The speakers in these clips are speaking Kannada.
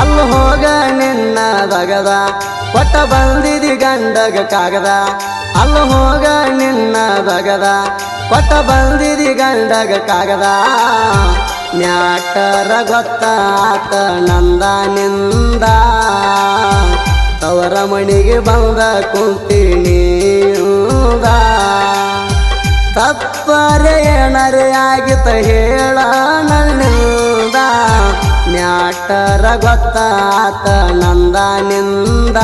ಅಲ್ಲ ಹೋಗ ನಿನ್ನ ದಗದ ಕೊಟ್ಟ ಬಂದಿದಿ ಗಂಡಗ ಕಾಗದ ಅಲ್ಲ ಹೋಗ ನಿನ್ನ ದಗದ ಕೊಟ್ಟ ಬಂದಿದಿ ಗಂಡಗ ಕಾಗದ ಮ್ಯಾಟರ ಗೊತ್ತಾತ ನಂದ ನಿಂದ ತವರ ಮಣಿಗೆ ಬಂದ ಕುಂತೀನಿ ತಪ್ಪರೆ ಏನರೆ ಆಗಿತ ಹೇಳ ನನ್ನಿಂದ ಮ್ಯಾಟರ ಗೊತ್ತಾತ ನಂದ ನಿಂದ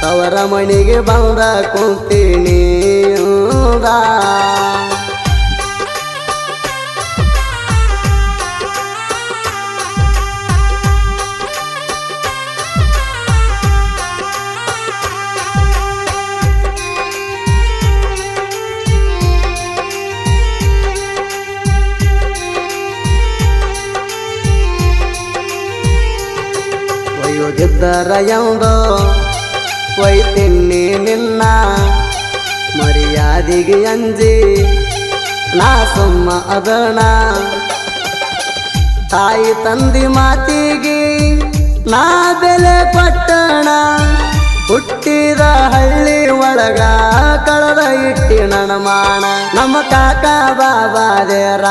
ತವರ ಮಣಿಗೆ ಬಂದ ಕುಂತೀನಿ ಒಯ್ಯುತ್ತಿದ್ದರ ಎಂದೋ ಒಯ್ತಿನ್ನಿ ನಿನ್ನ ಮರ್ಯಾದಿಗೆ ಅಂಜಿ ನಾ ಸುಮ್ಮ ಅದಣ ತಾಯಿ ತಂದಿ ಮಾತಿಗೆ ನಾ ಬೆಲೆ ಕೊಟ್ಟಣ ಹುಟ್ಟಿದ ಹಳ್ಳಿ ಒಳಗ ಕಳೆದ ಇಟ್ಟಿ ನನ್ನ ಮಾಣ ನಮ್ಮ ಕಾಕ ಬಾಬಾದೇರ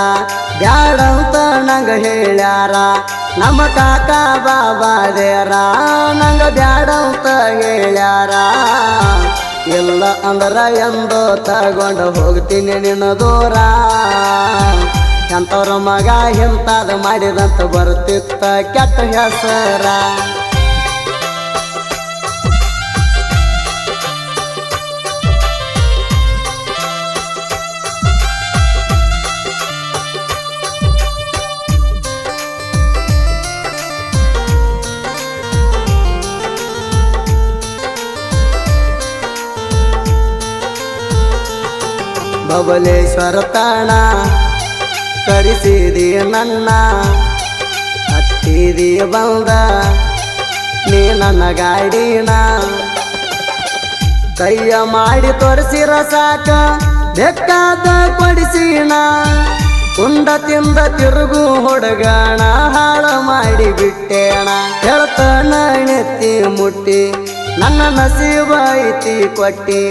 ಬ್ಯಾಡಂತ ನಂಗ ಹೇಳ್ಯಾರ ನಮ್ಮ ಕಾಕ ಬಾಬಾದೇರ ನಂಗ ಬ್ಯಾಡಂತ ಹೇಳ್ಯಾರ ಇಲ್ಲ ಅಂದ್ರ ಎಂದೋ ತಗೊಂಡು ಹೋಗ್ತೀನಿ ನಿನ್ನ ದೂರ ಎಂತವ್ರ ಮಗ ಇಂಥದ್ ಮಾಡಿದಂತ ಬರ್ತಿತ್ತ ಕೆಟ್ಟ ಹೆಸರ ಬಬಲೇಶ್ವರ ತಾಣ ಕರೆಸಿದಿ ನನ್ನ ಹತ್ತಿದಿ ಬಂದ ನೀ ನನ್ನ ಗಾಡಿನ ಕೈಯ ಮಾಡಿ ತೋರಿಸಿರ ಸಾಕ ಬೇಕಾದ ಕೊಡಿಸಿನ ಉಂಡ ತಿಂದ ತಿರುಗು ಹುಡುಗಣ ಹಾಳ ಮಾಡಿ ಬಿಟ್ಟೇಣ ಹೇಳ್ತಾನ ನೆತ್ತಿ ಮುಟ್ಟಿ ನನ್ನ ನಸೀಬ ಐತಿ ಕೊಟ್ಟಿ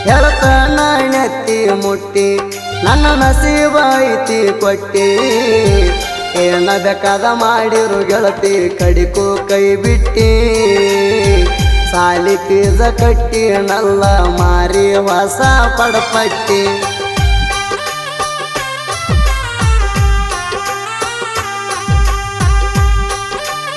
ಹೇಳ್ತಾನ ನೆತ್ತಿ ಮುಟ್ಟಿ ನನ್ನ ನಸೀಬ ಐತಿ ಕೊಟ್ಟಿ ಏನ ಬೇಕಾದ ಮಾಡಿರು ಗೆಳತಿ ಕಡಿಕೋ ಕೈ ಬಿಟ್ಟಿ ಸಾಲಿ ಪೀಜ ಕಟ್ಟಿ ನಲ್ಲ ಮಾರಿ ಹೊಸ ಪಡಪಟ್ಟಿ